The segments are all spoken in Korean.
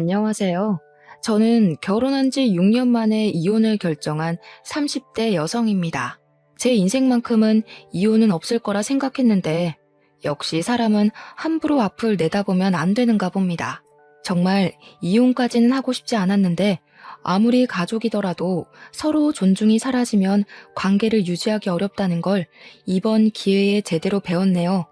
안녕하세요. 저는 결혼한 지 6년 만에 이혼을 결정한 30대 여성입니다. 제 인생만큼은 이혼은 없을 거라 생각했는데 역시 사람은 함부로 앞을 내다보면 안 되는가 봅니다. 정말 이혼까지는 하고 싶지 않았는데 아무리 가족이더라도 서로 존중이 사라지면 관계를 유지하기 어렵다는 걸 이번 기회에 제대로 배웠네요.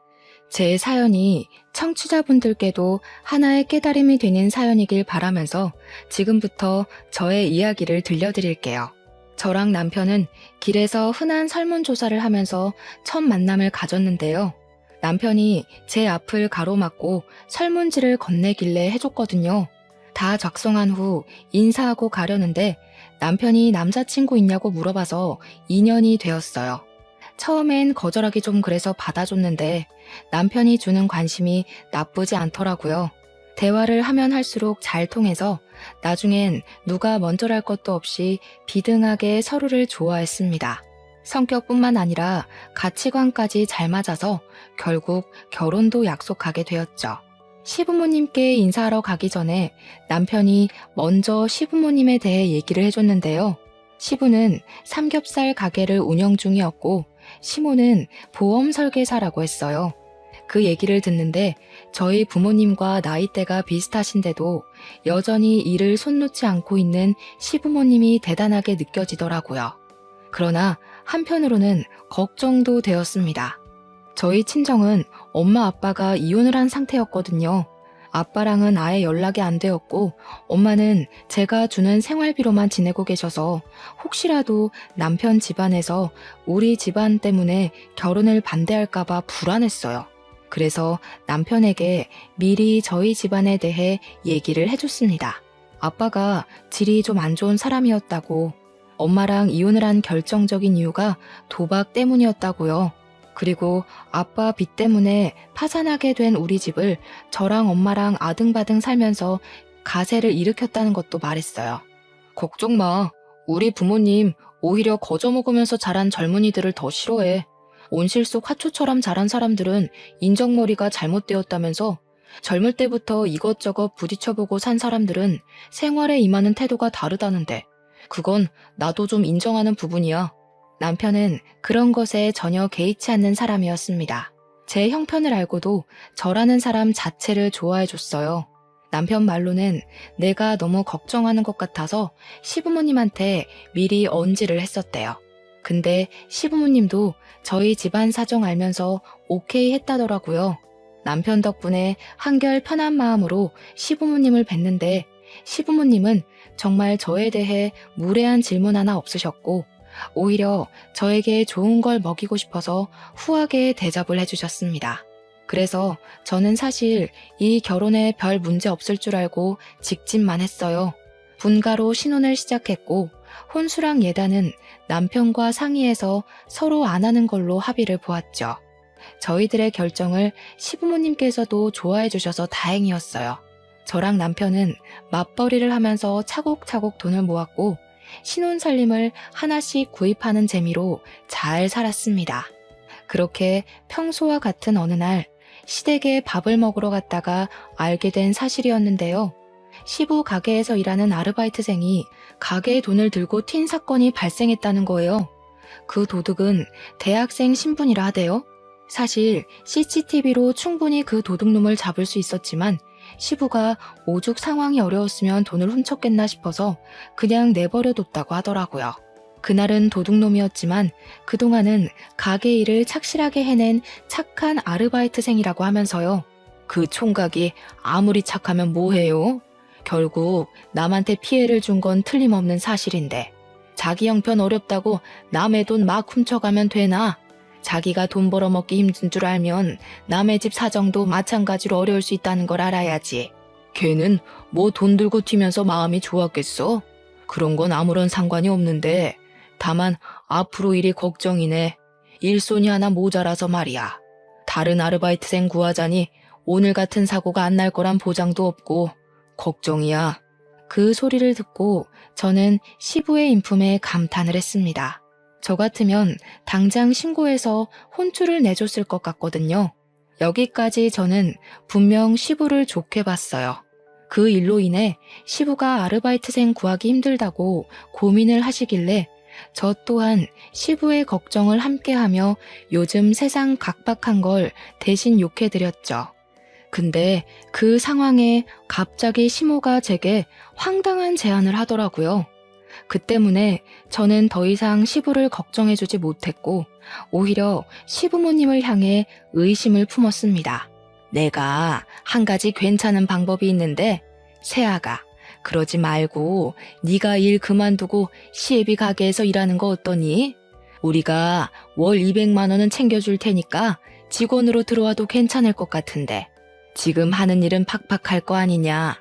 제 사연이 청취자분들께도 하나의 깨달음이 되는 사연이길 바라면서 지금부터 저의 이야기를 들려드릴게요. 저랑 남편은 길에서 흔한 설문조사를 하면서 첫 만남을 가졌는데요. 남편이 제 앞을 가로막고 설문지를 건네길래 해줬거든요. 다 작성한 후 인사하고 가려는데 남편이 남자친구 있냐고 물어봐서 2년이 되었어요. 처음엔 거절하기 좀 그래서 받아줬는데 남편이 주는 관심이 나쁘지 않더라고요. 대화를 하면 할수록 잘 통해서 나중엔 누가 먼저랄 것도 없이 비등하게 서로를 좋아했습니다. 성격뿐만 아니라 가치관까지 잘 맞아서 결국 결혼도 약속하게 되었죠. 시부모님께 인사하러 가기 전에 남편이 먼저 시부모님에 대해 얘기를 해줬는데요. 시부는 삼겹살 가게를 운영 중이었고 시모는 보험 설계사라고 했어요. 그 얘기를 듣는데 저희 부모님과 나이대가 비슷하신데도 여전히 일을 손 놓지 않고 있는 시부모님이 대단하게 느껴지더라고요. 그러나 한편으로는 걱정도 되었습니다. 저희 친정은 엄마 아빠가 이혼을 한 상태였거든요. 아빠랑은 아예 연락이 안 되었고 엄마는 제가 주는 생활비로만 지내고 계셔서 혹시라도 남편 집안에서 우리 집안 때문에 결혼을 반대할까봐 불안했어요. 그래서 남편에게 미리 저희 집안에 대해 얘기를 해줬습니다. 아빠가 질이 좀 안 좋은 사람이었다고, 엄마랑 이혼을 한 결정적인 이유가 도박 때문이었다고요. 그리고 아빠 빚 때문에 파산하게 된 우리 집을 저랑 엄마랑 아등바등 살면서 가세를 일으켰다는 것도 말했어요. 걱정 마. 우리 부모님 오히려 거저 먹으면서 자란 젊은이들을 더 싫어해. 온실 속 화초처럼 자란 사람들은 인정머리가 잘못되었다면서 젊을 때부터 이것저것 부딪혀보고 산 사람들은 생활에 임하는 태도가 다르다는데 그건 나도 좀 인정하는 부분이야. 남편은 그런 것에 전혀 개의치 않는 사람이었습니다. 제 형편을 알고도 저라는 사람 자체를 좋아해줬어요. 남편 말로는 내가 너무 걱정하는 것 같아서 시부모님한테 미리 언지를 했었대요. 근데 시부모님도 저희 집안 사정 알면서 오케이 했다더라고요. 남편 덕분에 한결 편한 마음으로 시부모님을 뵀는데 시부모님은 정말 저에 대해 무례한 질문 하나 없으셨고 오히려 저에게 좋은 걸 먹이고 싶어서 후하게 대접을 해주셨습니다. 그래서 저는 사실 이 결혼에 별 문제 없을 줄 알고 직진만 했어요. 분가로 신혼을 시작했고 혼수랑 예단은 남편과 상의해서 서로 안 하는 걸로 합의를 보았죠. 저희들의 결정을 시부모님께서도 좋아해 주셔서 다행이었어요. 저랑 남편은 맞벌이를 하면서 차곡차곡 돈을 모았고 신혼살림을 하나씩 구입하는 재미로 잘 살았습니다. 그렇게 평소와 같은 어느 날 시댁에 밥을 먹으러 갔다가 알게 된 사실이었는데요. 시부 가게에서 일하는 아르바이트생이 가게에 돈을 들고 튄 사건이 발생했다는 거예요. 그 도둑은 대학생 신분이라 하대요. 사실 CCTV로 충분히 그 도둑놈을 잡을 수 있었지만 시부가 오죽 상황이 어려웠으면 돈을 훔쳤겠나 싶어서 그냥 내버려뒀다고 하더라고요. 그날은 도둑놈이었지만 그동안은 가게 일을 착실하게 해낸 착한 아르바이트생이라고 하면서요. 그 총각이 아무리 착하면 뭐해요? 결국 남한테 피해를 준 건 틀림없는 사실인데 자기 형편 어렵다고 남의 돈 막 훔쳐가면 되나? 자기가 돈 벌어먹기 힘든 줄 알면 남의 집 사정도 마찬가지로 어려울 수 있다는 걸 알아야지. 걔는 뭐 돈 들고 튀면서 마음이 좋았겠어? 그런 건 아무런 상관이 없는데 다만 앞으로 일이 걱정이네. 일손이 하나 모자라서 말이야. 다른 아르바이트생 구하자니 오늘 같은 사고가 안 날 거란 보장도 없고 걱정이야. 그 소리를 듣고 저는 시부의 인품에 감탄을 했습니다. 저 같으면 당장 신고해서 혼쭐을 내줬을 것 같거든요. 여기까지 저는 분명 시부를 좋게 봤어요. 그 일로 인해 시부가 아르바이트생 구하기 힘들다고 고민을 하시길래 저 또한 시부의 걱정을 함께하며 요즘 세상 각박한 걸 대신 욕해드렸죠. 근데 그 상황에 갑자기 시모가 제게 황당한 제안을 하더라고요. 그 때문에 저는 더 이상 시부를 걱정해주지 못했고 오히려 시부모님을 향해 의심을 품었습니다. 내가 한 가지 괜찮은 방법이 있는데 세아가 그러지 말고 네가 일 그만두고 시애비 가게에서 일하는 거 어떠니? 우리가 월 200만 원은 챙겨줄 테니까 직원으로 들어와도 괜찮을 것 같은데 지금 하는 일은 팍팍할 거 아니냐.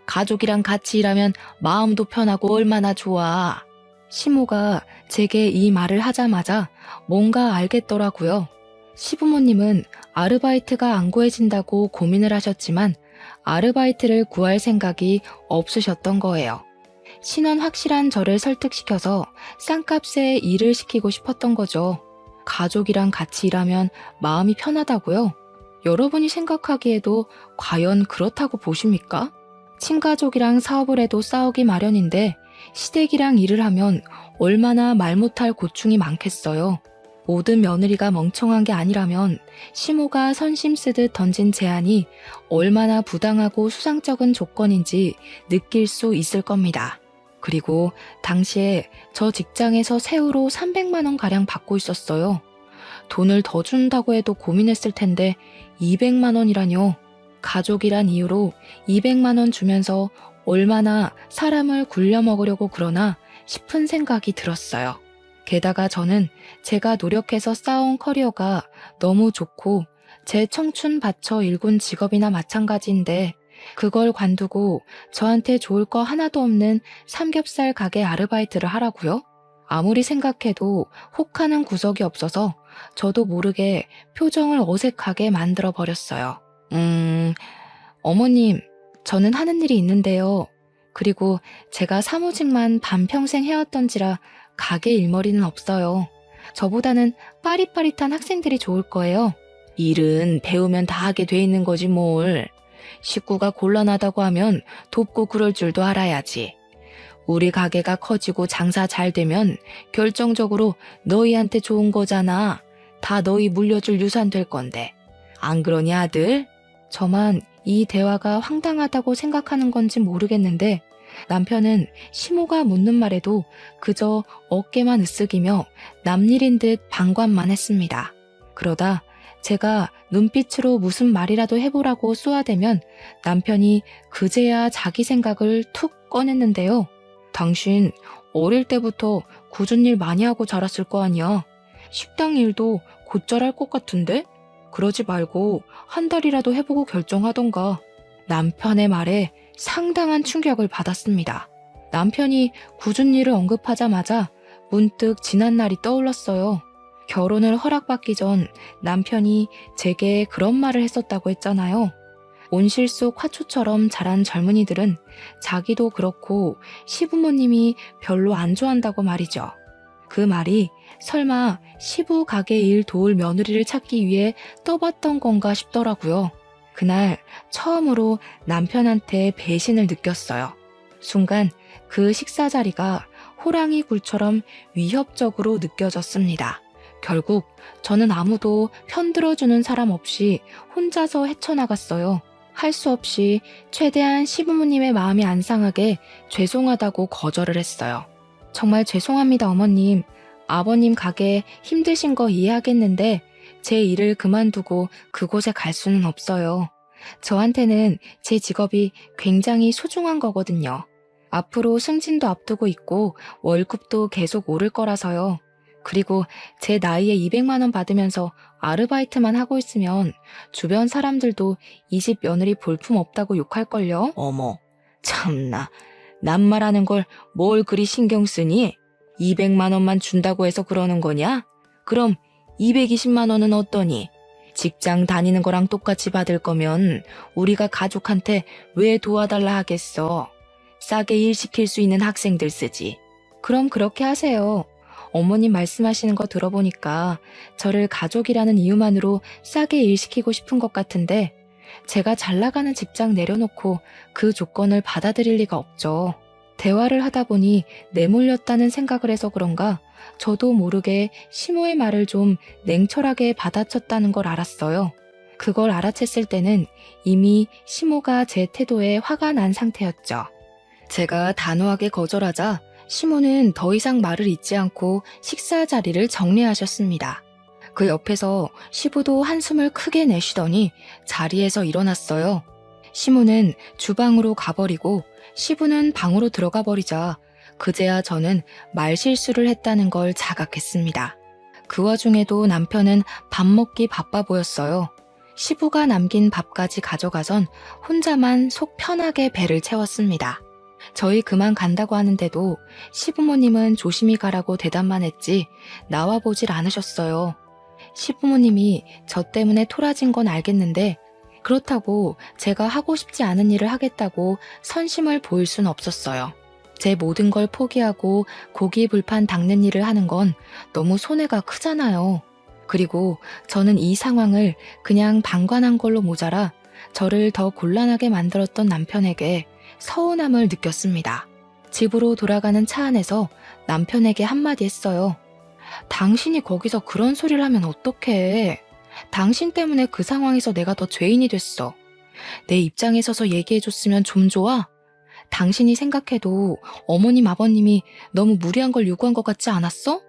가족이랑 같이 일하면 마음도 편하고 얼마나 좋아. 시모가 제게 이 말을 하자마자 뭔가 알겠더라고요. 시부모님은 아르바이트가 안 구해진다고 고민을 하셨지만 아르바이트를 구할 생각이 없으셨던 거예요. 신원 확실한 저를 설득시켜서 싼값에 일을 시키고 싶었던 거죠. 가족이랑 같이 일하면 마음이 편하다고요? 여러분이 생각하기에도 과연 그렇다고 보십니까? 친가족이랑 사업을 해도 싸우기 마련인데 시댁이랑 일을 하면 얼마나 말 못할 고충이 많겠어요. 모든 며느리가 멍청한 게 아니라면 시모가 선심 쓰듯 던진 제안이 얼마나 부당하고 수상쩍은 조건인지 느낄 수 있을 겁니다. 그리고 당시에 저 직장에서 세후로 300만 원가량 받고 있었어요. 돈을 더 준다고 해도 고민했을 텐데 200만 원이라뇨. 가족이란 이유로 200만 원 주면서 얼마나 사람을 굴려먹으려고 그러나 싶은 생각이 들었어요. 게다가 저는 제가 노력해서 쌓아온 커리어가 너무 좋고 제 청춘 바쳐 일군 직업이나 마찬가지인데 그걸 관두고 저한테 좋을 거 하나도 없는 삼겹살 가게 아르바이트를 하라고요? 아무리 생각해도 혹하는 구석이 없어서 저도 모르게 표정을 어색하게 만들어 버렸어요. 어머님, 저는 하는 일이 있는데요. 그리고 제가 사무직만 반평생 해왔던지라 가게 일머리는 없어요. 저보다는 빠릿빠릿한 학생들이 좋을 거예요. 일은 배우면 다 하게 돼 있는 거지 뭘. 식구가 곤란하다고 하면 돕고 그럴 줄도 알아야지. 우리 가게가 커지고 장사 잘 되면 결정적으로 너희한테 좋은 거잖아. 다 너희 물려줄 유산 될 건데. 안 그러니 아들? 저만 이 대화가 황당하다고 생각하는 건지 모르겠는데 남편은 시모가 묻는 말에도 그저 어깨만 으쓱이며 남일인 듯 방관만 했습니다. 그러다 제가 눈빛으로 무슨 말이라도 해보라고 쏘아대면 남편이 그제야 자기 생각을 툭 꺼냈는데요. 당신 어릴 때부터 굳은 일 많이 하고 자랐을 거 아니야. 식당 일도 곧잘 할 것 같은데? 그러지 말고 한 달이라도 해보고 결정하던가. 남편의 말에 상당한 충격을 받았습니다. 남편이 굳은 일을 언급하자마자 문득 지난 날이 떠올랐어요. 결혼을 허락받기 전 남편이 제게 그런 말을 했었다고 했잖아요. 온실 속 화초처럼 자란 젊은이들은 자기도 그렇고 시부모님이 별로 안 좋아한다고 말이죠. 그 말이 설마 시부 가게 일 도울 며느리를 찾기 위해 떠봤던 건가 싶더라고요. 그날 처음으로 남편한테 배신을 느꼈어요. 순간 그 식사 자리가 호랑이 굴처럼 위협적으로 느껴졌습니다. 결국 저는 아무도 편들어주는 사람 없이 혼자서 헤쳐나갔어요. 할 수 없이 최대한 시부모님의 마음이 안 상하게 죄송하다고 거절을 했어요. 정말 죄송합니다, 어머님. 아버님 가게 힘드신 거 이해하겠는데 제 일을 그만두고 그곳에 갈 수는 없어요. 저한테는 제 직업이 굉장히 소중한 거거든요. 앞으로 승진도 앞두고 있고 월급도 계속 오를 거라서요. 그리고 제 나이에 200만 원 받으면서 아르바이트만 하고 있으면 주변 사람들도 이 집 며느리 볼품 없다고 욕할걸요? 어머, 참나. 남말하는 걸 뭘 그리 신경 쓰니? 200만 원만 준다고 해서 그러는 거냐? 그럼 220만 원은 어떠니? 직장 다니는 거랑 똑같이 받을 거면 우리가 가족한테 왜 도와달라 하겠어? 싸게 일 시킬 수 있는 학생들 쓰지. 그럼 그렇게 하세요. 어머님 말씀하시는 거 들어보니까 저를 가족이라는 이유만으로 싸게 일 시키고 싶은 것 같은데 제가 잘 나가는 직장 내려놓고 그 조건을 받아들일 리가 없죠. 대화를 하다 보니 내몰렸다는 생각을 해서 그런가 저도 모르게 시모의 말을 좀 냉철하게 받아쳤다는 걸 알았어요. 그걸 알아챘을 때는 이미 시모가 제 태도에 화가 난 상태였죠. 제가 단호하게 거절하자 시모는 더 이상 말을 잇지 않고 식사 자리를 정리하셨습니다. 그 옆에서 시부도 한숨을 크게 내쉬더니 자리에서 일어났어요. 시모는 주방으로 가버리고 시부는 방으로 들어가 버리자 그제야 저는 말실수를 했다는 걸 자각했습니다. 그 와중에도 남편은 밥 먹기 바빠 보였어요. 시부가 남긴 밥까지 가져가선 혼자만 속 편하게 배를 채웠습니다. 저희 그만 간다고 하는데도 시부모님은 조심히 가라고 대답만 했지 나와보질 않으셨어요. 시부모님이 저 때문에 토라진 건 알겠는데 그렇다고 제가 하고 싶지 않은 일을 하겠다고 선심을 보일 순 없었어요. 제 모든 걸 포기하고 고기 불판 닦는 일을 하는 건 너무 손해가 크잖아요. 그리고 저는 이 상황을 그냥 방관한 걸로 모자라 저를 더 곤란하게 만들었던 남편에게 서운함을 느꼈습니다. 집으로 돌아가는 차 안에서 남편에게 한마디 했어요. 당신이 거기서 그런 소리를 하면 어떡해. 당신 때문에 그 상황에서 내가 더 죄인이 됐어. 내 입장에 서서 얘기해줬으면 좀 좋아? 당신이 생각해도 어머님 아버님이 너무 무리한 걸 요구한 것 같지 않았어?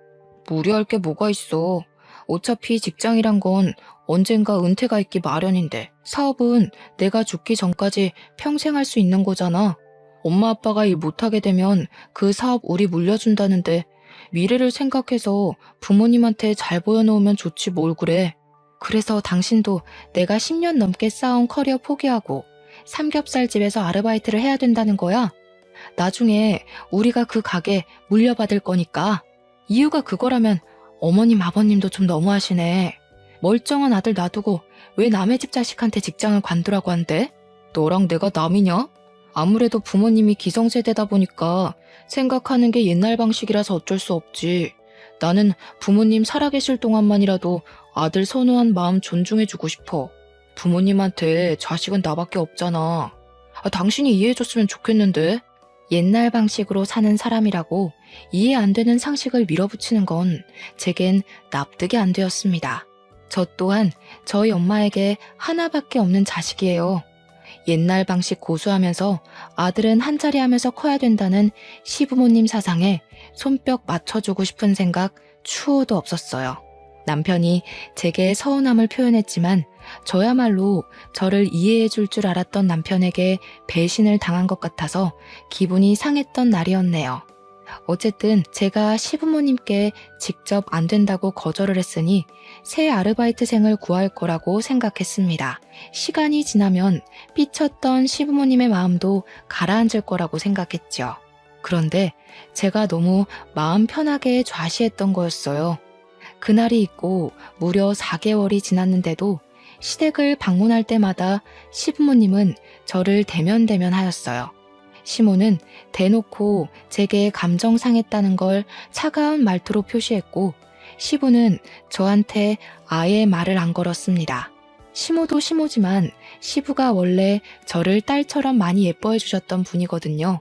무리할 게 뭐가 있어. 어차피 직장이란 건 언젠가 은퇴가 있기 마련인데 사업은 내가 죽기 전까지 평생 할 수 있는 거잖아. 엄마 아빠가 일 못하게 되면 그 사업 우리 물려준다는데 미래를 생각해서 부모님한테 잘 보여놓으면 좋지 뭘 그래. 그래서 당신도 내가 10년 넘게 쌓은 커리어 포기하고 삼겹살집에서 아르바이트를 해야 된다는 거야? 나중에 우리가 그 가게 물려받을 거니까. 이유가 그거라면 어머님 아버님도 좀 너무하시네. 멀쩡한 아들 놔두고 왜 남의 집 자식한테 직장을 관두라고 한대? 너랑 내가 남이냐? 아무래도 부모님이 기성세대다 보니까 생각하는 게 옛날 방식이라서 어쩔 수 없지. 나는 부모님 살아계실 동안만이라도 아들 선호한 마음 존중해주고 싶어. 부모님한테 자식은 나밖에 없잖아. 당신이 이해해줬으면 좋겠는데. 옛날 방식으로 사는 사람이라고 이해 안 되는 상식을 밀어붙이는 건 제겐 납득이 안 되었습니다. 저 또한 저희 엄마에게 하나밖에 없는 자식이에요. 옛날 방식 고수하면서 아들은 한자리 하면서 커야 된다는 시부모님 사상에 손뼉 맞춰주고 싶은 생각 추호도 없었어요. 남편이 제게 서운함을 표현했지만 저야말로 저를 이해해 줄 줄 알았던 남편에게 배신을 당한 것 같아서 기분이 상했던 날이었네요. 어쨌든 제가 시부모님께 직접 안 된다고 거절을 했으니 새 아르바이트생을 구할 거라고 생각했습니다. 시간이 지나면 삐쳤던 시부모님의 마음도 가라앉을 거라고 생각했죠. 그런데 제가 너무 마음 편하게 좌시했던 거였어요. 그날이 있고 무려 4개월이 지났는데도 시댁을 방문할 때마다 시부모님은 저를 대면대면 하였어요. 시모는 대놓고 제게 감정 상했다는 걸 차가운 말투로 표시했고 시부는 저한테 아예 말을 안 걸었습니다. 시모도 시모지만 시부가 원래 저를 딸처럼 많이 예뻐해 주셨던 분이거든요.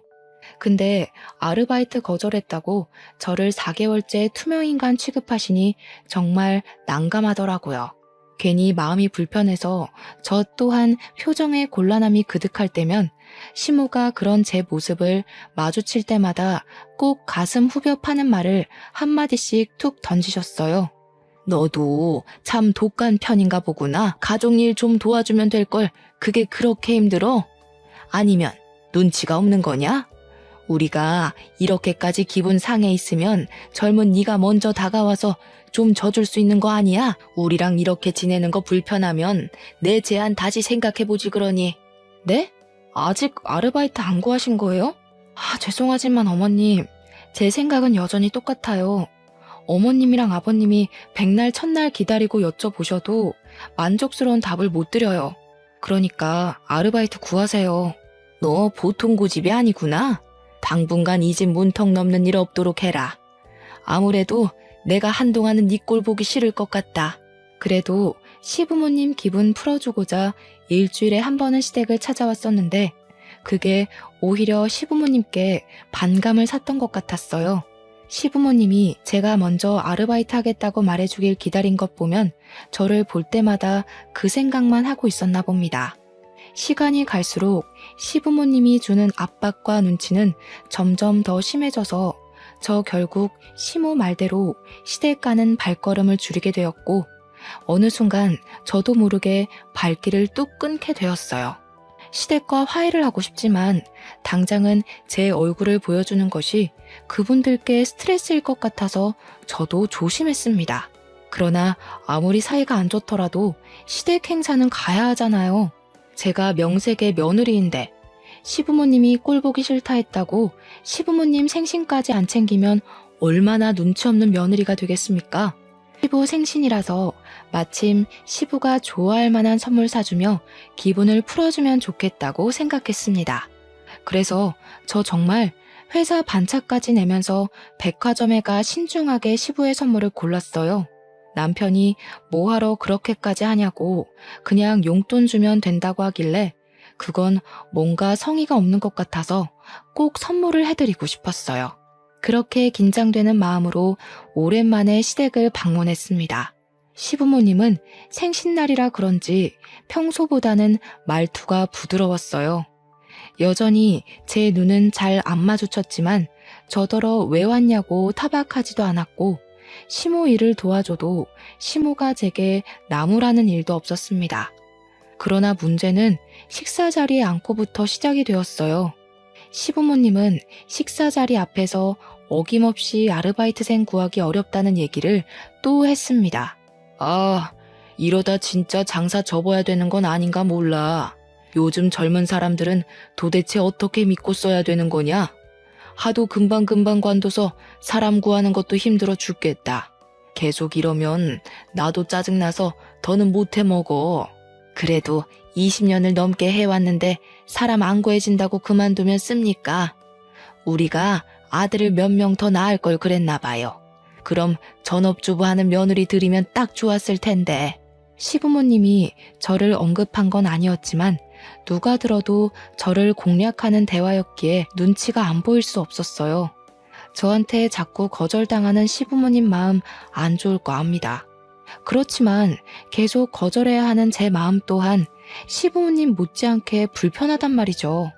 근데 아르바이트 거절했다고 저를 4개월째 투명인간 취급하시니 정말 난감하더라고요. 괜히 마음이 불편해서 저 또한 표정에 곤란함이 그득할 때면 시모가 그런 제 모습을 마주칠 때마다 꼭 가슴 후벼 파는 말을 한마디씩 툭 던지셨어요. 너도 참 독한 편인가 보구나. 가족일 좀 도와주면 될걸. 그게 그렇게 힘들어? 아니면 눈치가 없는 거냐? 우리가 이렇게까지 기분 상해 있으면 젊은 네가 먼저 다가와서 좀 져줄 수 있는 거 아니야? 우리랑 이렇게 지내는 거 불편하면 내 제안 다시 생각해보지 그러니. 네? 아직 아르바이트 안 구하신 거예요? 죄송하지만 어머님, 제 생각은 여전히 똑같아요. 어머님이랑 아버님이 백날 첫날 기다리고 여쭤보셔도 만족스러운 답을 못 드려요. 그러니까 아르바이트 구하세요. 너 보통 고집이 아니구나. 당분간 이 집 문턱 넘는 일 없도록 해라. 아무래도 내가 한동안은 네 꼴 보기 싫을 것 같다. 그래도 시부모님 기분 풀어주고자 일주일에 한 번은 시댁을 찾아왔었는데 그게 오히려 시부모님께 반감을 샀던 것 같았어요. 시부모님이 제가 먼저 아르바이트 하겠다고 말해주길 기다린 것 보면 저를 볼 때마다 그 생각만 하고 있었나 봅니다. 시간이 갈수록 시부모님이 주는 압박과 눈치는 점점 더 심해져서 저 결국 시모 말대로 시댁 가는 발걸음을 줄이게 되었고 어느 순간 저도 모르게 발길을 뚝 끊게 되었어요. 시댁과 화해를 하고 싶지만 당장은 제 얼굴을 보여주는 것이 그분들께 스트레스일 것 같아서 저도 조심했습니다. 그러나 아무리 사이가 안 좋더라도 시댁 행사는 가야 하잖아요. 제가 명색의 며느리인데 시부모님이 꼴보기 싫다 했다고 시부모님 생신까지 안 챙기면 얼마나 눈치 없는 며느리가 되겠습니까? 시부 생신이라서 마침 시부가 좋아할 만한 선물 사주며 기분을 풀어주면 좋겠다고 생각했습니다. 그래서 저 정말 회사 반차까지 내면서 백화점에 가 신중하게 시부의 선물을 골랐어요. 남편이 뭐하러 그렇게까지 하냐고 그냥 용돈 주면 된다고 하길래 그건 뭔가 성의가 없는 것 같아서 꼭 선물을 해드리고 싶었어요. 그렇게 긴장되는 마음으로 오랜만에 시댁을 방문했습니다. 시부모님은 생신날이라 그런지 평소보다는 말투가 부드러웠어요. 여전히 제 눈은 잘 안 마주쳤지만 저더러 왜 왔냐고 타박하지도 않았고 시모 일을 도와줘도 시모가 제게 나무라는 일도 없었습니다. 그러나 문제는 식사 자리에 앉고부터 시작이 되었어요. 시부모님은 식사 자리 앞에서 어김없이 아르바이트생 구하기 어렵다는 얘기를 또 했습니다. 아, 이러다 진짜 장사 접어야 되는 건 아닌가 몰라. 요즘 젊은 사람들은 도대체 어떻게 믿고 써야 되는 거냐? 하도 금방금방 관둬서 사람 구하는 것도 힘들어 죽겠다. 계속 이러면 나도 짜증나서 더는 못 해먹어. 그래도 20년을 넘게 해왔는데 사람 안 구해진다고 그만두면 씁니까? 우리가 아들을 몇 명 더 낳을 걸 그랬나 봐요. 그럼 전업주부 하는 며느리 들이면 딱 좋았을 텐데. 시부모님이 저를 언급한 건 아니었지만 누가 들어도 저를 공략하는 대화였기에 눈치가 안 보일 수 없었어요. 저한테 자꾸 거절당하는 시부모님 마음 안 좋을 거 압니다. 그렇지만 계속 거절해야 하는 제 마음 또한 시부모님 못지않게 불편하단 말이죠.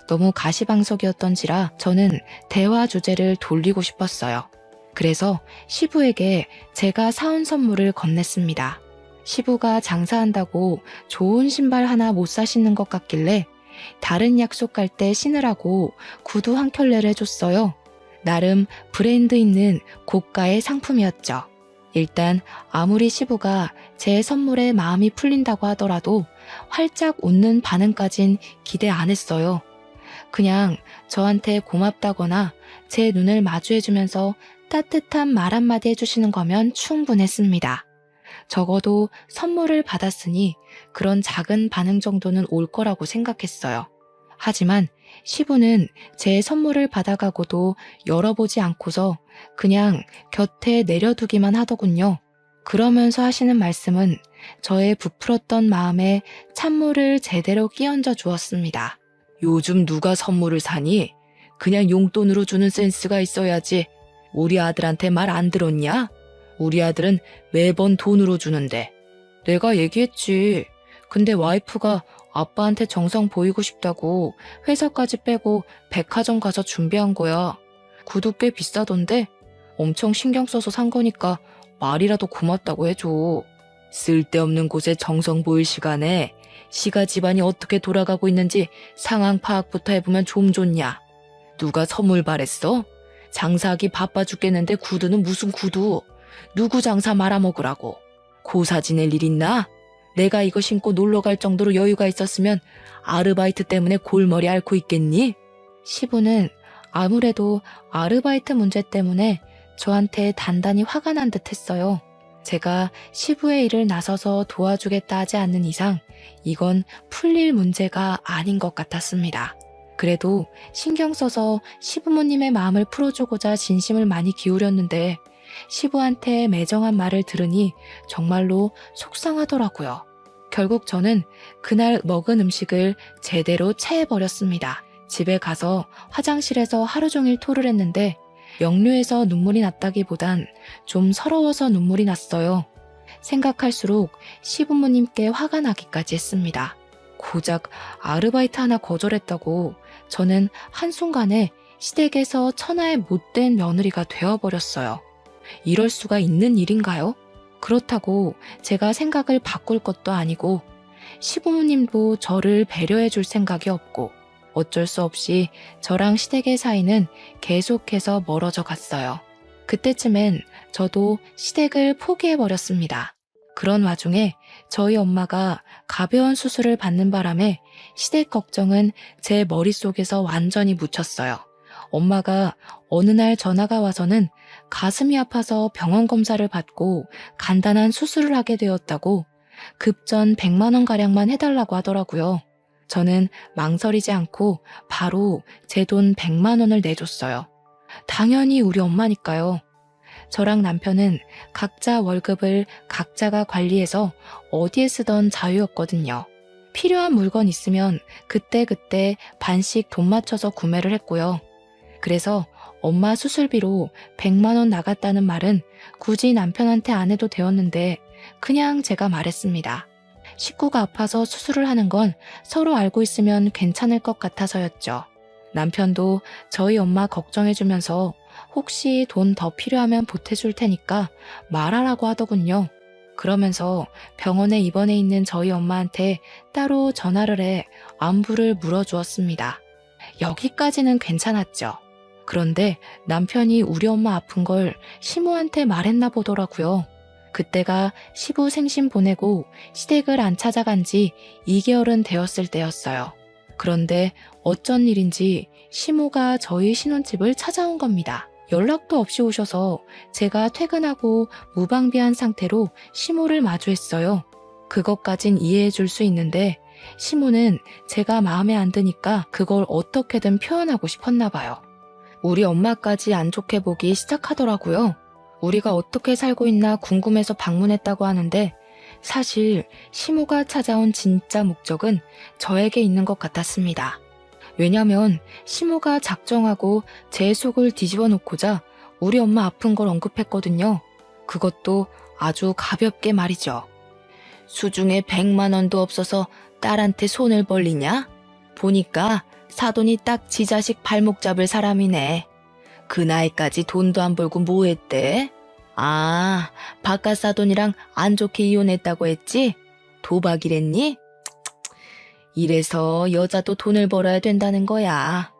너무 가시방석이었던지라 저는 대화 주제를 돌리고 싶었어요. 그래서 시부에게 제가 사온 선물을 건넸습니다. 시부가 장사한다고 좋은 신발 하나 못 사시는 것 같길래 다른 약속 갈 때 신으라고 구두 한 켤레를 해줬어요. 나름 브랜드 있는 고가의 상품이었죠. 일단 아무리 시부가 제 선물에 마음이 풀린다고 하더라도 활짝 웃는 반응까진 기대 안 했어요. 그냥 저한테 고맙다거나 제 눈을 마주해주면서 따뜻한 말 한마디 해주시는 거면 충분했습니다. 적어도 선물을 받았으니 그런 작은 반응 정도는 올 거라고 생각했어요. 하지만 시부는 제 선물을 받아가고도 열어보지 않고서 그냥 곁에 내려두기만 하더군요. 그러면서 하시는 말씀은 저의 부풀었던 마음에 찬물을 제대로 끼얹어 주었습니다. 요즘 누가 선물을 사니? 그냥 용돈으로 주는 센스가 있어야지. 우리 아들한테 말 안 들었냐? 우리 아들은 매번 돈으로 주는데. 내가 얘기했지. 근데 와이프가 아빠한테 정성 보이고 싶다고 회사까지 빼고 백화점 가서 준비한 거야. 구두 꽤 비싸던데 엄청 신경 써서 산 거니까 말이라도 고맙다고 해줘. 쓸데없는 곳에 정성 보일 시간에 시가 집안이 어떻게 돌아가고 있는지 상황 파악부터 해보면 좀 좋냐. 누가 선물 바랬어? 장사하기 바빠 죽겠는데 구두는 무슨 구두. 누구 장사 말아먹으라고. 고사 지낼 일 있나? 내가 이거 신고 놀러 갈 정도로 여유가 있었으면 아르바이트 때문에 골머리 앓고 있겠니? 시부는 아무래도 아르바이트 문제 때문에 저한테 단단히 화가 난 듯 했어요. 제가 시부의 일을 나서서 도와주겠다 하지 않는 이상 이건 풀릴 문제가 아닌 것 같았습니다. 그래도 신경 써서 시부모님의 마음을 풀어주고자 진심을 많이 기울였는데 시부한테 매정한 말을 들으니 정말로 속상하더라고요. 결국 저는 그날 먹은 음식을 제대로 체해버렸습니다. 집에 가서 화장실에서 하루 종일 토를 했는데 역류해서 눈물이 났다기보단 좀 서러워서 눈물이 났어요. 생각할수록 시부모님께 화가 나기까지 했습니다. 고작 아르바이트 하나 거절했다고 저는 한순간에 시댁에서 천하의 못된 며느리가 되어버렸어요. 이럴 수가 있는 일인가요? 그렇다고 제가 생각을 바꿀 것도 아니고 시부모님도 저를 배려해 줄 생각이 없고 어쩔 수 없이 저랑 시댁의 사이는 계속해서 멀어져 갔어요. 그때쯤엔 저도 시댁을 포기해버렸습니다. 그런 와중에 저희 엄마가 가벼운 수술을 받는 바람에 시댁 걱정은 제 머릿속에서 완전히 묻혔어요. 엄마가 어느 날 전화가 와서는 가슴이 아파서 병원 검사를 받고 간단한 수술을 하게 되었다고 급전 100만 원가량만 해달라고 하더라고요. 저는 망설이지 않고 바로 제 돈 100만 원을 내줬어요. 당연히 우리 엄마니까요. 저랑 남편은 각자 월급을 각자가 관리해서 어디에 쓰던 자유였거든요. 필요한 물건 있으면 그때그때 반씩 돈 맞춰서 구매를 했고요. 그래서 엄마 수술비로 100만 원 나갔다는 말은 굳이 남편한테 안 해도 되었는데 그냥 제가 말했습니다. 식구가 아파서 수술을 하는 건 서로 알고 있으면 괜찮을 것 같아서였죠. 남편도 저희 엄마 걱정해주면서 혹시 돈 더 필요하면 보태줄 테니까 말하라고 하더군요. 그러면서 병원에 입원해 있는 저희 엄마한테 따로 전화를 해 안부를 물어주었습니다. 여기까지는 괜찮았죠. 그런데 남편이 우리 엄마 아픈 걸 시모한테 말했나 보더라고요. 그때가 시부 생신 보내고 시댁을 안 찾아간 지 2개월은 되었을 때였어요. 그런데 어쩐 일인지 시모가 저희 신혼집을 찾아온 겁니다. 연락도 없이 오셔서 제가 퇴근하고 무방비한 상태로 시모를 마주했어요. 그것까진 이해해 줄 수 있는데 시모는 제가 마음에 안 드니까 그걸 어떻게든 표현하고 싶었나 봐요. 우리 엄마까지 안 좋게 보기 시작하더라고요. 우리가 어떻게 살고 있나 궁금해서 방문했다고 하는데 사실 시모가 찾아온 진짜 목적은 저에게 있는 것 같았습니다. 왜냐면 시모가 작정하고 제 속을 뒤집어 놓고자 우리 엄마 아픈 걸 언급했거든요. 그것도 아주 가볍게 말이죠. 수중에 100만 원도 없어서 딸한테 손을 벌리냐? 보니까 사돈이 딱 지 자식 발목 잡을 사람이네. 그 나이까지 돈도 안 벌고 뭐 했대? 아, 바깥 사돈이랑 안 좋게 이혼했다고 했지? 도박이랬니? 이래서 여자도 돈을 벌어야 된다는 거야.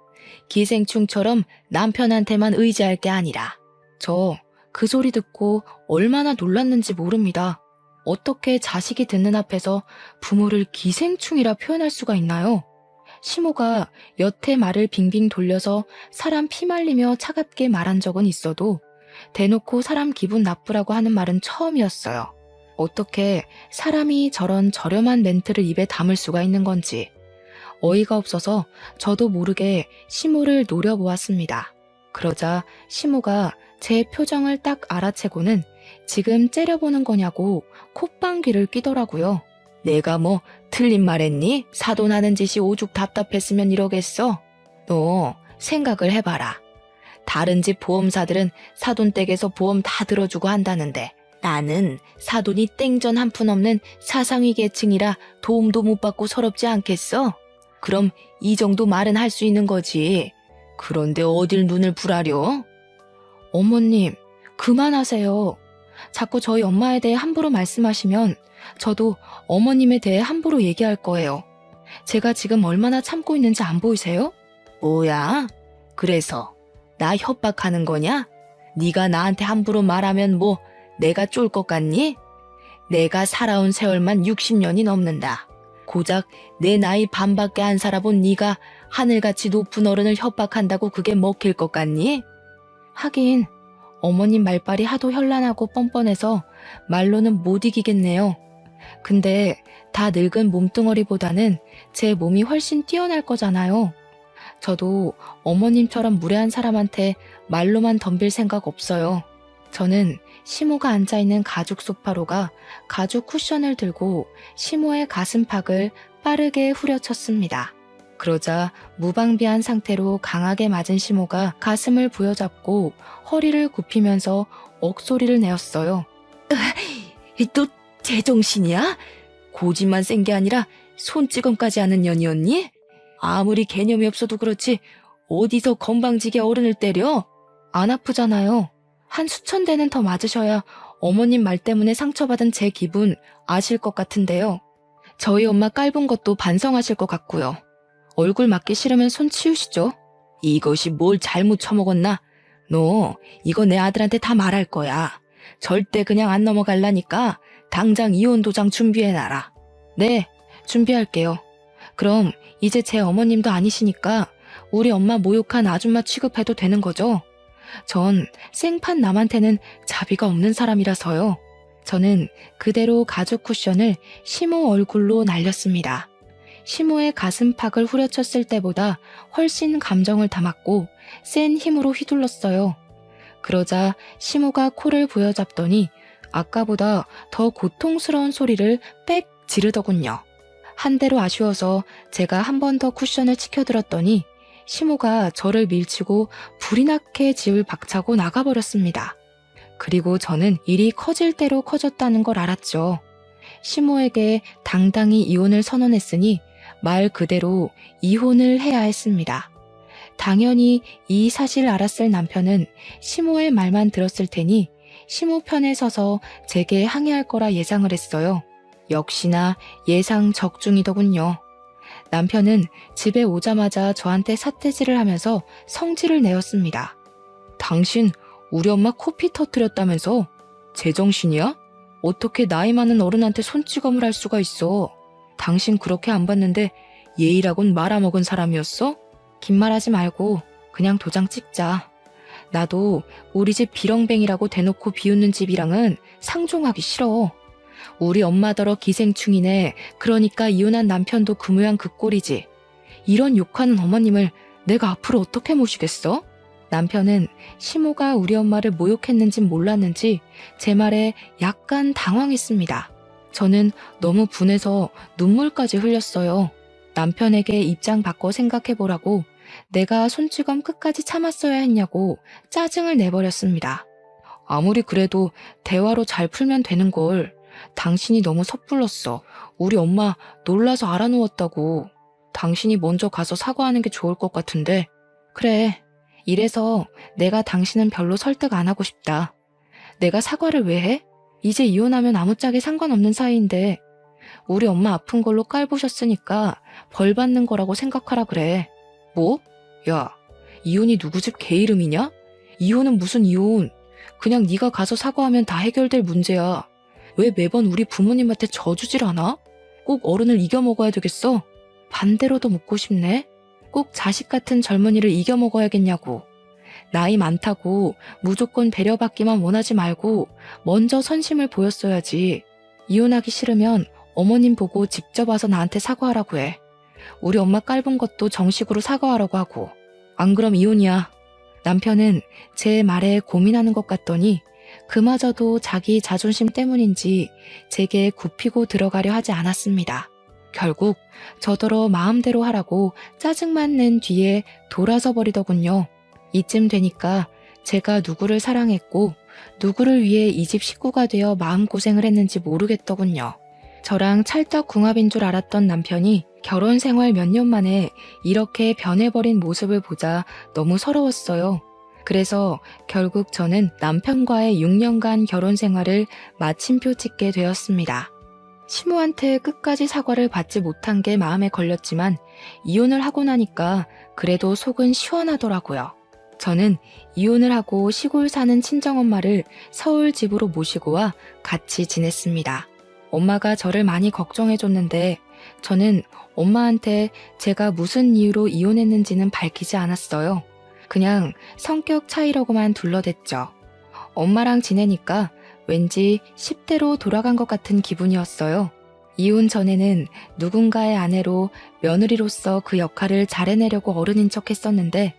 기생충처럼 남편한테만 의지할 게 아니라. 저 그 소리 듣고 얼마나 놀랐는지 모릅니다. 어떻게 자식이 듣는 앞에서 부모를 기생충이라 표현할 수가 있나요? 시모가 여태 말을 빙빙 돌려서 사람 피말리며 차갑게 말한 적은 있어도 대놓고 사람 기분 나쁘라고 하는 말은 처음이었어요. 어떻게 사람이 저런 저렴한 멘트를 입에 담을 수가 있는 건지 어이가 없어서 저도 모르게 시모를 노려보았습니다. 그러자 시모가 제 표정을 딱 알아채고는 지금 째려보는 거냐고 콧방귀를 뀌더라고요. 내가 뭐 틀린 말 했니? 사돈하는 짓이 오죽 답답했으면 이러겠어? 너 생각을 해봐라. 다른 집 보험사들은 사돈 댁에서 보험 다 들어주고 한다는데 나는 사돈이 땡전 한 푼 없는 사상위 계층이라 도움도 못 받고 서럽지 않겠어? 그럼 이 정도 말은 할 수 있는 거지. 그런데 어딜 눈을 부라려? 어머님, 그만하세요. 자꾸 저희 엄마에 대해 함부로 말씀하시면 저도 어머님에 대해 함부로 얘기할 거예요. 제가 지금 얼마나 참고 있는지 안 보이세요? 뭐야? 그래서 나 협박하는 거냐? 네가 나한테 함부로 말하면 뭐 내가 쫄 것 같니? 내가 살아온 세월만 60년이 넘는다. 고작 내 나이 반밖에 안 살아본 네가 하늘같이 높은 어른을 협박한다고 그게 먹힐 것 같니? 하긴 어머님 말빨이 하도 현란하고 뻔뻔해서 말로는 못 이기겠네요. 근데 다 늙은 몸뚱어리보다는 제 몸이 훨씬 뛰어날 거잖아요. 저도 어머님처럼 무례한 사람한테 말로만 덤빌 생각 없어요. 저는 시모가 앉아있는 가죽 소파로가 가죽 쿠션을 들고 시모의 가슴팍을 빠르게 후려쳤습니다. 그러자 무방비한 상태로 강하게 맞은 시모가 가슴을 부여잡고 허리를 굽히면서 억소리를 내었어요. 너 제정신이야? 고집만 센 게 아니라 손찌검까지 하는 년이었니? 아무리 개념이 없어도 그렇지 어디서 건방지게 어른을 때려? 안 아프잖아요. 한 수천 대는 더 맞으셔야 어머님 말 때문에 상처받은 제 기분 아실 것 같은데요. 저희 엄마 깔본 것도 반성하실 것 같고요. 얼굴 맞기 싫으면 손 치우시죠. 이것이 뭘 잘못 처먹었나? 너 이거 내 아들한테 다 말할 거야. 절대 그냥 안 넘어갈라니까 당장 이혼 도장 준비해놔라. 네, 준비할게요. 그럼 이제 제 어머님도 아니시니까 우리 엄마 모욕한 아줌마 취급해도 되는 거죠? 전 생판 남한테는 자비가 없는 사람이라서요. 저는 그대로 가죽 쿠션을 시모 얼굴로 날렸습니다. 시모의 가슴팍을 후려쳤을 때보다 훨씬 감정을 담았고 센 힘으로 휘둘렀어요. 그러자 시모가 코를 부여잡더니 아까보다 더 고통스러운 소리를 빽 지르더군요. 한 대로 아쉬워서 제가 한 번 더 쿠션을 치켜들었더니 시모가 저를 밀치고 불이 나게 집을 박차고 나가버렸습니다. 그리고 저는 일이 커질 대로 커졌다는 걸 알았죠. 시모에게 당당히 이혼을 선언했으니 말 그대로 이혼을 해야 했습니다. 당연히 이 사실을 알았을 남편은 시모의 말만 들었을 테니 시모 편에 서서 제게 항의할 거라 예상을 했어요. 역시나 예상 적중이더군요. 남편은 집에 오자마자 저한테 삿대질을 하면서 성질을 내었습니다. 당신 우리 엄마 코피 터뜨렸다면서? 제정신이야? 어떻게 나이 많은 어른한테 손찌검을 할 수가 있어? 당신 그렇게 안 봤는데 예의라곤 말아먹은 사람이었어? 긴 말하지 말고 그냥 도장 찍자. 나도 우리 집 비렁뱅이라고 대놓고 비웃는 집이랑은 상종하기 싫어. 우리 엄마더러 기생충이네. 그러니까 이혼한 남편도 그 모양 그 꼴이지. 이런 욕하는 어머님을 내가 앞으로 어떻게 모시겠어? 남편은 시모가 우리 엄마를 모욕했는진 몰랐는지 제 말에 약간 당황했습니다. 저는 너무 분해서 눈물까지 흘렸어요. 남편에게 입장 바꿔 생각해보라고 내가 손찌검 끝까지 참았어야 했냐고 짜증을 내버렸습니다. 아무리 그래도 대화로 잘 풀면 되는 걸. 당신이 너무 섣불렀어. 우리 엄마 놀라서 알아누웠다고. 당신이 먼저 가서 사과하는 게 좋을 것 같은데. 그래. 이래서 내가 당신은 별로 설득 안 하고 싶다. 내가 사과를 왜 해? 이제 이혼하면 아무짝에 상관없는 사이인데 우리 엄마 아픈 걸로 깔보셨으니까 벌 받는 거라고 생각하라 그래. 뭐? 야, 이혼이 누구 집 개 이름이냐? 이혼은 무슨 이혼. 그냥 네가 가서 사과하면 다 해결될 문제야. 왜 매번 우리 부모님한테 져주질 않아? 꼭 어른을 이겨먹어야 되겠어? 반대로도 묻고 싶네. 꼭 자식 같은 젊은이를 이겨먹어야겠냐고. 나이 많다고 무조건 배려받기만 원하지 말고 먼저 선심을 보였어야지. 이혼하기 싫으면 어머님 보고 직접 와서 나한테 사과하라고 해. 우리 엄마 깔본 것도 정식으로 사과하라고 하고. 안 그럼 이혼이야. 남편은 제 말에 고민하는 것 같더니 그마저도 자기 자존심 때문인지 제게 굽히고 들어가려 하지 않았습니다. 결국 저더러 마음대로 하라고 짜증만 낸 뒤에 돌아서 버리더군요. 이쯤 되니까 제가 누구를 사랑했고 누구를 위해 이 집 식구가 되어 마음고생을 했는지 모르겠더군요. 저랑 찰떡궁합인 줄 알았던 남편이 결혼 생활 몇 년 만에 이렇게 변해버린 모습을 보자 너무 서러웠어요. 그래서 결국 저는 남편과의 6년간 결혼 생활을 마침표 찍게 되었습니다. 시모한테 끝까지 사과를 받지 못한 게 마음에 걸렸지만 이혼을 하고 나니까 그래도 속은 시원하더라고요. 저는 이혼을 하고 시골 사는 친정엄마를 서울 집으로 모시고 와 같이 지냈습니다. 엄마가 저를 많이 걱정해줬는데 저는 엄마한테 제가 무슨 이유로 이혼했는지는 밝히지 않았어요. 그냥 성격 차이라고만 둘러댔죠. 엄마랑 지내니까 왠지 10대로 돌아간 것 같은 기분이었어요. 이혼 전에는 누군가의 아내로 며느리로서 그 역할을 잘 해내려고 어른인 척 했었는데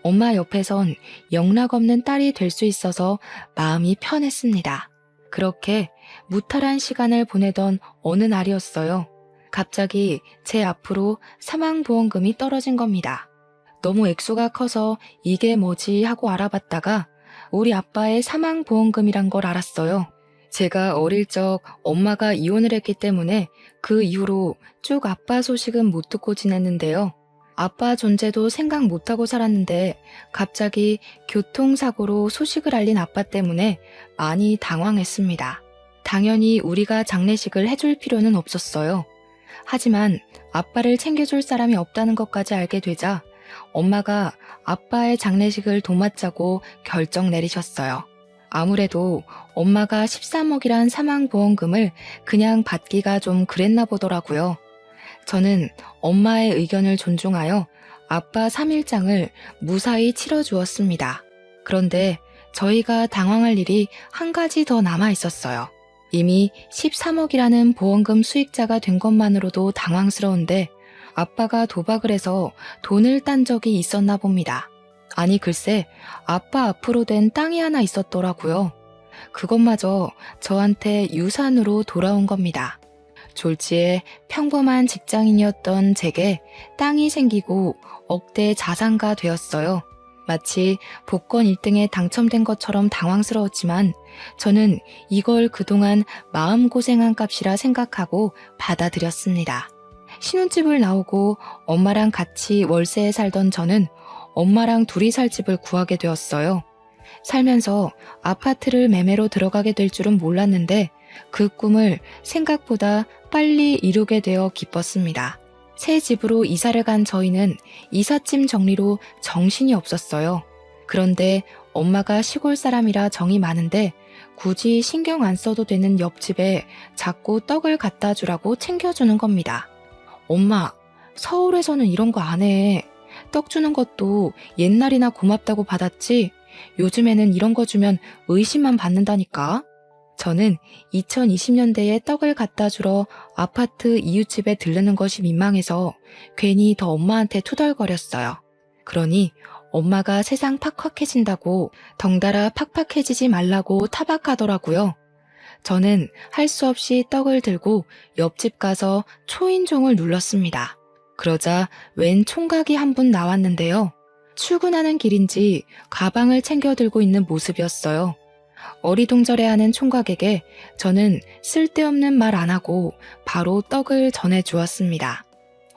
엄마 옆에선 영락없는 딸이 될 수 있어서 마음이 편했습니다. 그렇게 무탈한 시간을 보내던 어느 날이었어요. 갑자기 제 앞으로 사망보험금이 떨어진 겁니다. 너무 액수가 커서 이게 뭐지 하고 알아봤다가 우리 아빠의 사망보험금이란 걸 알았어요. 제가 어릴 적 엄마가 이혼을 했기 때문에 그 이후로 쭉 아빠 소식은 못 듣고 지냈는데요. 아빠 존재도 생각 못하고 살았는데 갑자기 교통사고로 소식을 알린 아빠 때문에 많이 당황했습니다. 당연히 우리가 장례식을 해줄 필요는 없었어요. 하지만 아빠를 챙겨줄 사람이 없다는 것까지 알게 되자 엄마가 아빠의 장례식을 도맡자고 결정 내리셨어요. 아무래도 엄마가 13억이란 사망보험금을 그냥 받기가 좀 그랬나 보더라고요. 저는 엄마의 의견을 존중하여 아빠 3일장을 무사히 치러주었습니다. 그런데 저희가 당황할 일이 한 가지 더 남아 있었어요. 이미 13억이라는 보험금 수익자가 된 것만으로도 당황스러운데 아빠가 도박을 해서 돈을 딴 적이 있었나 봅니다. 아니 글쎄 아빠 앞으로 된 땅이 하나 있었더라고요. 그것마저 저한테 유산으로 돌아온 겁니다. 졸지에 평범한 직장인이었던 제게 땅이 생기고 억대 자산가 되었어요. 마치 복권 1등에 당첨된 것처럼 당황스러웠지만 저는 이걸 그동안 마음고생한 값이라 생각하고 받아들였습니다. 신혼집을 나오고 엄마랑 같이 월세에 살던 저는 엄마랑 둘이 살 집을 구하게 되었어요. 살면서 아파트를 매매로 들어가게 될 줄은 몰랐는데 그 꿈을 생각보다 빨리 이루게 되어 기뻤습니다. 새 집으로 이사를 간 저희는 이삿짐 정리로 정신이 없었어요. 그런데 엄마가 시골 사람이라 정이 많은데 굳이 신경 안 써도 되는 옆집에 자꾸 떡을 갖다 주라고 챙겨주는 겁니다. 엄마, 서울에서는 이런 거 안 해. 떡 주는 것도 옛날이나 고맙다고 받았지 요즘에는 이런 거 주면 의심만 받는다니까. 저는 2020년대에 떡을 갖다 주러 아파트 이웃집에 들르는 것이 민망해서 괜히 더 엄마한테 투덜거렸어요. 그러니 엄마가 세상 팍팍해진다고 덩달아 팍팍해지지 말라고 타박하더라고요. 저는 할 수 없이 떡을 들고 옆집 가서 초인종을 눌렀습니다. 그러자 웬 총각이 한 분 나왔는데요. 출근하는 길인지 가방을 챙겨 들고 있는 모습이었어요. 어리둥절해하는 총각에게 저는 쓸데없는 말 안 하고 바로 떡을 전해주었습니다.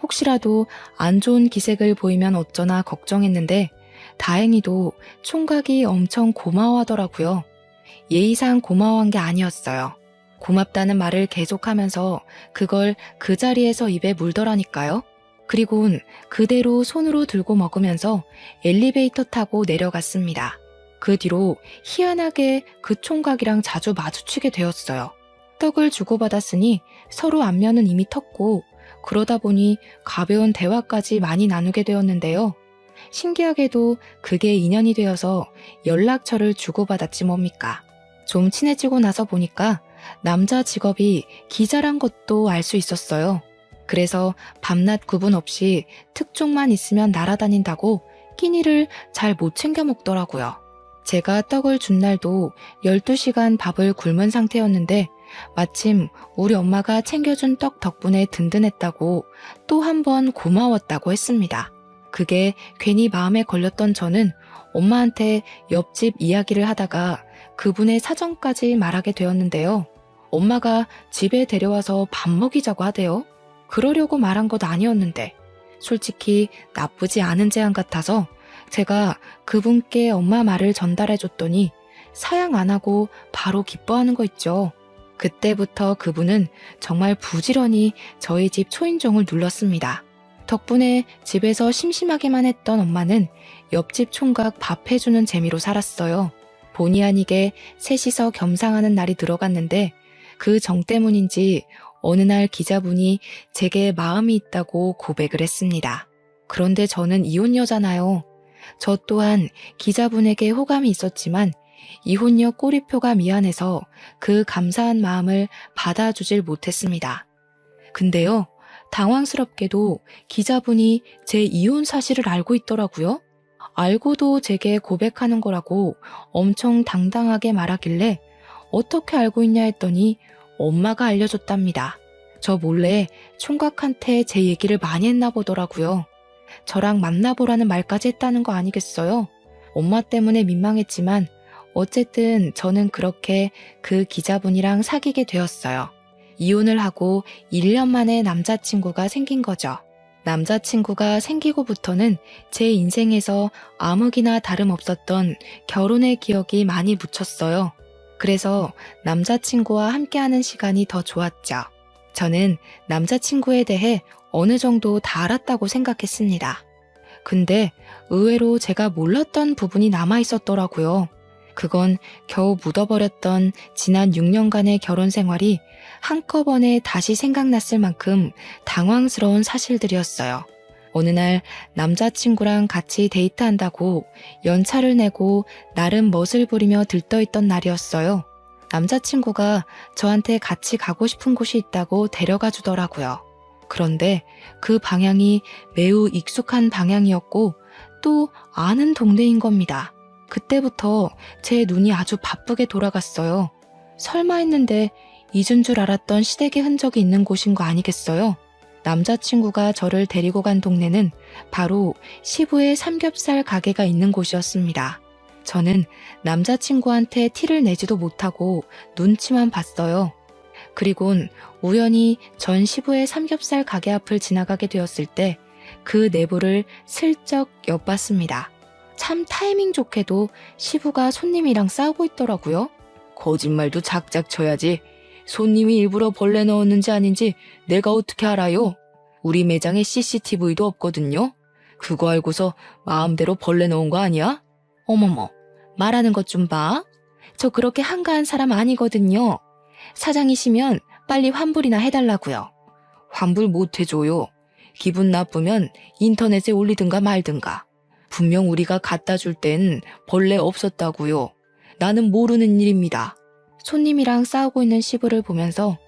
혹시라도 안 좋은 기색을 보이면 어쩌나 걱정했는데 다행히도 총각이 엄청 고마워하더라고요. 예의상 고마워한 게 아니었어요. 고맙다는 말을 계속하면서 그걸 그 자리에서 입에 물더라니까요. 그리곤 그대로 손으로 들고 먹으면서 엘리베이터 타고 내려갔습니다. 그 뒤로 희한하게 그 총각이랑 자주 마주치게 되었어요. 떡을 주고받았으니 서로 안면은 이미 텄고 그러다 보니 가벼운 대화까지 많이 나누게 되었는데요. 신기하게도 그게 인연이 되어서 연락처를 주고받았지 뭡니까. 좀 친해지고 나서 보니까 남자 직업이 기자란 것도 알 수 있었어요. 그래서 밤낮 구분 없이 특종만 있으면 날아다닌다고 끼니를 잘 못 챙겨 먹더라고요. 제가 떡을 준 날도 12시간 밥을 굶은 상태였는데 마침 우리 엄마가 챙겨준 떡 덕분에 든든했다고 또 한 번 고마웠다고 했습니다. 그게 괜히 마음에 걸렸던 저는 엄마한테 옆집 이야기를 하다가 그분의 사정까지 말하게 되었는데요. 엄마가 집에 데려와서 밥 먹이자고 하대요. 그러려고 말한 것 아니었는데 솔직히 나쁘지 않은 제안 같아서 제가 그분께 엄마 말을 전달해 줬더니 사양 안 하고 바로 기뻐하는 거 있죠. 그때부터 그분은 정말 부지런히 저희 집 초인종을 눌렀습니다. 덕분에 집에서 심심하기만 했던 엄마는 옆집 총각 밥 해주는 재미로 살았어요. 본의 아니게 셋이서 겸상하는 날이 들어갔는데 그 정 때문인지 어느 날 기자분이 제게 마음이 있다고 고백을 했습니다. 그런데 저는 이혼녀잖아요. 저 또한 기자분에게 호감이 있었지만 이혼녀 꼬리표가 미안해서 그 감사한 마음을 받아주질 못했습니다. 근데요, 당황스럽게도 기자분이 제 이혼 사실을 알고 있더라고요. 알고도 제게 고백하는 거라고 엄청 당당하게 말하길래 어떻게 알고 있냐 했더니 엄마가 알려줬답니다. 저 몰래 총각한테 제 얘기를 많이 했나 보더라고요. 저랑 만나보라는 말까지 했다는 거 아니겠어요? 엄마 때문에 민망했지만 어쨌든 저는 그렇게 그 기자분이랑 사귀게 되었어요. 이혼을 하고 1년 만에 남자친구가 생긴 거죠. 남자친구가 생기고부터는 제 인생에서 아무기나 다름없었던 결혼의 기억이 많이 묻혔어요. 그래서 남자친구와 함께하는 시간이 더 좋았죠. 저는 남자친구에 대해 어느 정도 다 알았다고 생각했습니다. 근데 의외로 제가 몰랐던 부분이 남아 있었더라고요. 그건 겨우 묻어버렸던 지난 6년간의 결혼 생활이 한꺼번에 다시 생각났을 만큼 당황스러운 사실들이었어요. 어느 날 남자친구랑 같이 데이트한다고 연차를 내고 나름 멋을 부리며 들떠있던 날이었어요. 남자친구가 저한테 같이 가고 싶은 곳이 있다고 데려가 주더라고요. 그런데 그 방향이 매우 익숙한 방향이었고 또 아는 동네인 겁니다. 그때부터 제 눈이 아주 바쁘게 돌아갔어요. 설마 했는데 잊은 줄 알았던 시댁의 흔적이 있는 곳인 거 아니겠어요? 남자친구가 저를 데리고 간 동네는 바로 시부의 삼겹살 가게가 있는 곳이었습니다. 저는 남자친구한테 티를 내지도 못하고 눈치만 봤어요. 그리곤 우연히 전 시부의 삼겹살 가게 앞을 지나가게 되었을 때 그 내부를 슬쩍 엿봤습니다. 참 타이밍 좋게도 시부가 손님이랑 싸우고 있더라고요. 거짓말도 작작 쳐야지. 손님이 일부러 벌레 넣었는지 아닌지 내가 어떻게 알아요? 우리 매장에 CCTV도 없거든요. 그거 알고서 마음대로 벌레 넣은 거 아니야? 어머머, 말하는 것 좀 봐. 저 그렇게 한가한 사람 아니거든요. 사장이시면 빨리 환불이나 해달라고요. 환불 못 해줘요. 기분 나쁘면 인터넷에 올리든가 말든가. 분명 우리가 갖다 줄 땐 벌레 없었다고요. 나는 모르는 일입니다. 손님이랑 싸우고 있는 시부를 보면서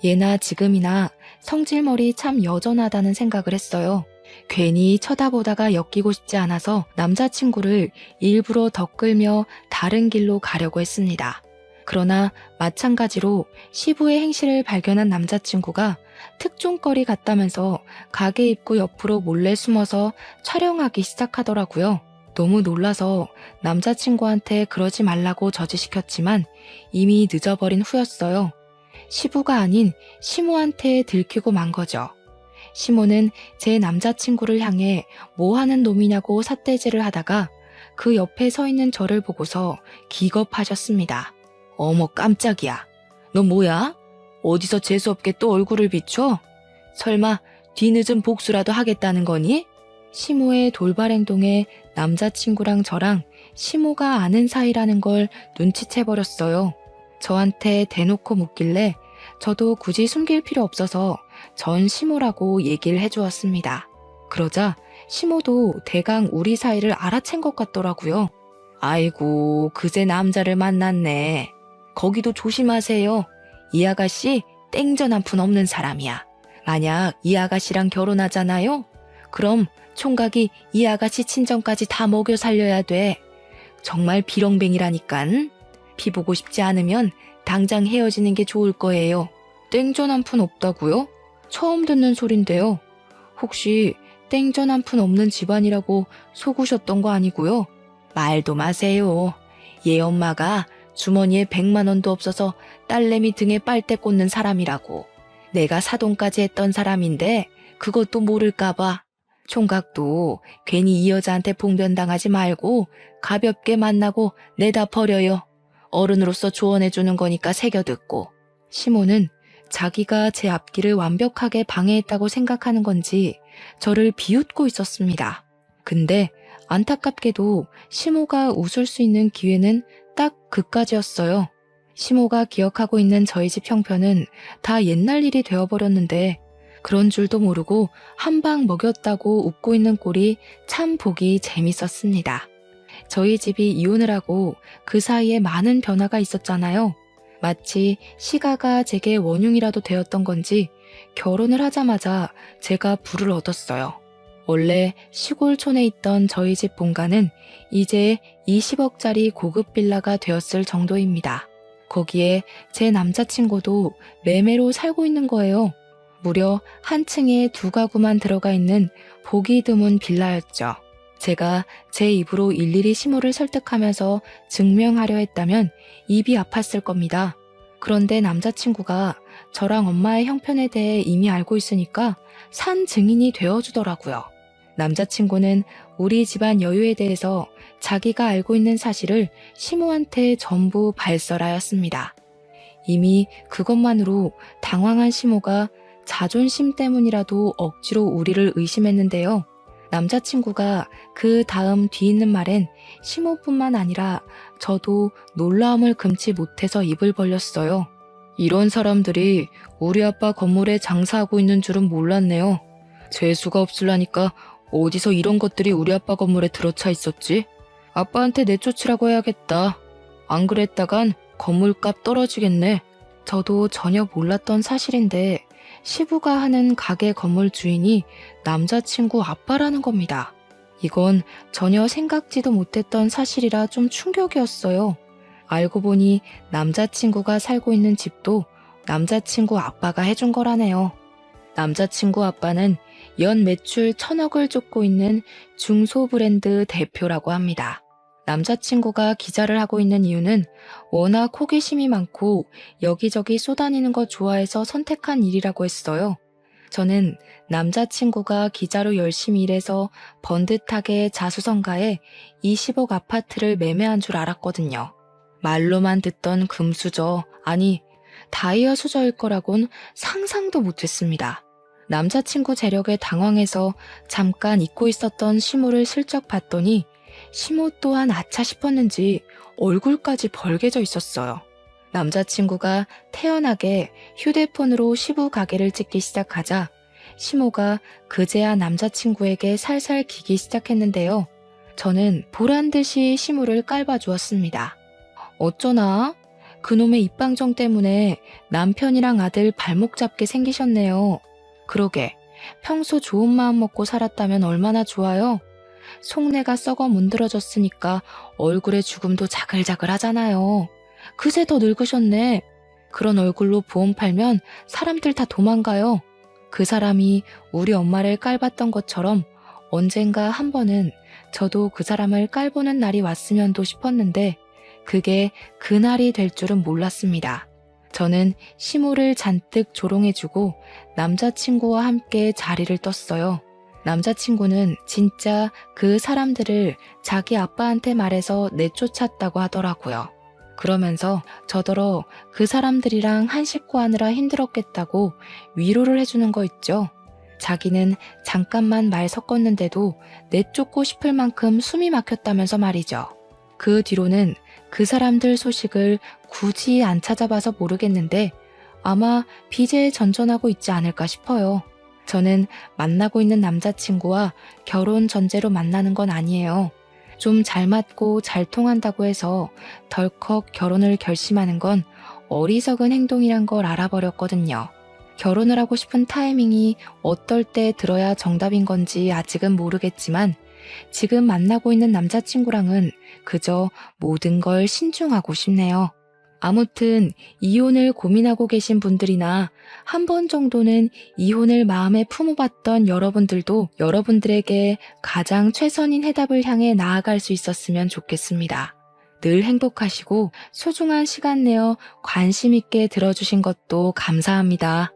예나 지금이나 성질머리 참 여전하다는 생각을 했어요. 괜히 쳐다보다가 엮이고 싶지 않아서 남자친구를 일부러 덧끌며 다른 길로 가려고 했습니다. 그러나 마찬가지로 시부의 행실을 발견한 남자친구가 특종거리 같다면서 가게 입구 옆으로 몰래 숨어서 촬영하기 시작하더라고요. 너무 놀라서 남자친구한테 그러지 말라고 저지시켰지만 이미 늦어버린 후였어요. 시부가 아닌 시모한테 들키고 만 거죠. 시모는 제 남자친구를 향해 뭐 하는 놈이냐고 삿대질을 하다가 그 옆에 서 있는 저를 보고서 기겁하셨습니다. 어머 깜짝이야. 너 뭐야? 어디서 재수없게 또 얼굴을 비춰? 설마 뒤늦은 복수라도 하겠다는 거니? 시모의 돌발 행동에 남자친구랑 저랑 시모가 아는 사이라는 걸 눈치채버렸어요. 저한테 대놓고 묻길래 저도 굳이 숨길 필요 없어서 전 시모라고 얘기를 해주었습니다. 그러자 시모도 대강 우리 사이를 알아챈 것 같더라고요. 아이고, 그새 남자를 만났네. 거기도 조심하세요. 이 아가씨 땡전 한 푼 없는 사람이야. 만약 이 아가씨랑 결혼하잖아요? 그럼 총각이 이 아가씨 친정까지 다 먹여 살려야 돼. 정말 비렁뱅이라니깐. 피 보고 싶지 않으면 당장 헤어지는 게 좋을 거예요. 땡전 한 푼 없다고요? 처음 듣는 소린데요. 혹시 땡전 한 푼 없는 집안이라고 속으셨던 거 아니고요? 말도 마세요. 얘 엄마가 주머니에 100만 원도 없어서 딸내미 등에 빨대 꽂는 사람이라고. 내가 사돈까지 했던 사람인데 그것도 모를까봐. 총각도 괜히 이 여자한테 봉변당하지 말고 가볍게 만나고 내다 버려요. 어른으로서 조언해주는 거니까 새겨듣고. 시모는 자기가 제 앞길을 완벽하게 방해했다고 생각하는 건지 저를 비웃고 있었습니다. 근데 안타깝게도 시모가 웃을 수 있는 기회는 딱 그까지였어요. 시모가 기억하고 있는 저희 집 형편은 다 옛날 일이 되어버렸는데 그런 줄도 모르고 한 방 먹였다고 웃고 있는 꼴이 참 보기 재밌었습니다. 저희 집이 이혼을 하고 그 사이에 많은 변화가 있었잖아요. 마치 시가가 제게 원흉이라도 되었던 건지 결혼을 하자마자 제가 불을 얻었어요. 원래 시골촌에 있던 저희 집 본가는 이제 20억짜리 고급 빌라가 되었을 정도입니다. 거기에 제 남자친구도 매매로 살고 있는 거예요. 무려 한 층에 2가구만 들어가 있는 보기 드문 빌라였죠. 제가 제 입으로 일일이 시모를 설득하면서 증명하려 했다면 입이 아팠을 겁니다. 그런데 남자친구가 저랑 엄마의 형편에 대해 이미 알고 있으니까 산 증인이 되어주더라고요. 남자친구는 우리 집안 여유에 대해서 자기가 알고 있는 사실을 시모한테 전부 발설하였습니다. 이미 그것만으로 당황한 시모가 자존심 때문이라도 억지로 우리를 의심했는데요. 남자친구가 그 다음 뒤있는 말엔 시모뿐만 아니라 저도 놀라움을 금치 못해서 입을 벌렸어요. 이런 사람들이 우리 아빠 건물에 장사하고 있는 줄은 몰랐네요. 재수가 없으려니까 어디서 이런 것들이 우리 아빠 건물에 들어차 있었지? 아빠한테 내쫓으라고 해야겠다. 안 그랬다간 건물값 떨어지겠네. 저도 전혀 몰랐던 사실인데 시부가 하는 가게 건물 주인이 남자친구 아빠라는 겁니다. 이건 전혀 생각지도 못했던 사실이라 좀 충격이었어요. 알고 보니 남자친구가 살고 있는 집도 남자친구 아빠가 해준 거라네요. 남자친구 아빠는 연 매출 1,000억을 쫓고 있는 중소브랜드 대표라고 합니다. 남자친구가 기자를 하고 있는 이유는 워낙 호기심이 많고 여기저기 쏘다니는 거 좋아해서 선택한 일이라고 했어요. 저는 남자친구가 기자로 열심히 일해서 번듯하게 자수성가해 20억 아파트를 매매한 줄 알았거든요. 말로만 듣던 금수저, 아니 다이아 수저일 거라곤 상상도 못했습니다. 남자친구 재력에 당황해서 잠깐 잊고 있었던 시모를 슬쩍 봤더니 시모 또한 아차 싶었는지 얼굴까지 벌개져 있었어요. 남자친구가 태연하게 휴대폰으로 시부 가게를 찍기 시작하자 시모가 그제야 남자친구에게 살살 기기 시작했는데요. 저는 보란듯이 시모를 깔봐주었습니다. 어쩌나? 그놈의 입방정 때문에 남편이랑 아들 발목 잡게 생기셨네요. 그러게, 평소 좋은 마음 먹고 살았다면 얼마나 좋아요? 속내가 썩어 문드러졌으니까 얼굴에 죽음도 자글자글 하잖아요. 그새 더 늙으셨네. 그런 얼굴로 보험 팔면 사람들 다 도망가요. 그 사람이 우리 엄마를 깔봤던 것처럼 언젠가 한 번은 저도 그 사람을 깔보는 날이 왔으면도 싶었는데 그게 그날이 될 줄은 몰랐습니다. 저는 시모를 잔뜩 조롱해주고 남자친구와 함께 자리를 떴어요. 남자친구는 진짜 그 사람들을 자기 아빠한테 말해서 내쫓았다고 하더라고요. 그러면서 저더러 그 사람들이랑 한식구 하느라 힘들었겠다고 위로를 해주는 거 있죠. 자기는 잠깐만 말 섞었는데도 내쫓고 싶을 만큼 숨이 막혔다면서 말이죠. 그 뒤로는 그 사람들 소식을 굳이 안 찾아봐서 모르겠는데 아마 빚에 전전하고 있지 않을까 싶어요. 저는 만나고 있는 남자친구와 결혼 전제로 만나는 건 아니에요. 좀 잘 맞고 잘 통한다고 해서 덜컥 결혼을 결심하는 건 어리석은 행동이란 걸 알아버렸거든요. 결혼을 하고 싶은 타이밍이 어떨 때 들어야 정답인 건지 아직은 모르겠지만 지금 만나고 있는 남자친구랑은 그저 모든 걸 신중하고 싶네요. 아무튼 이혼을 고민하고 계신 분들이나 한 번 정도는 이혼을 마음에 품어봤던 여러분들도 여러분들에게 가장 최선인 해답을 향해 나아갈 수 있었으면 좋겠습니다. 늘 행복하시고 소중한 시간 내어 관심 있게 들어주신 것도 감사합니다.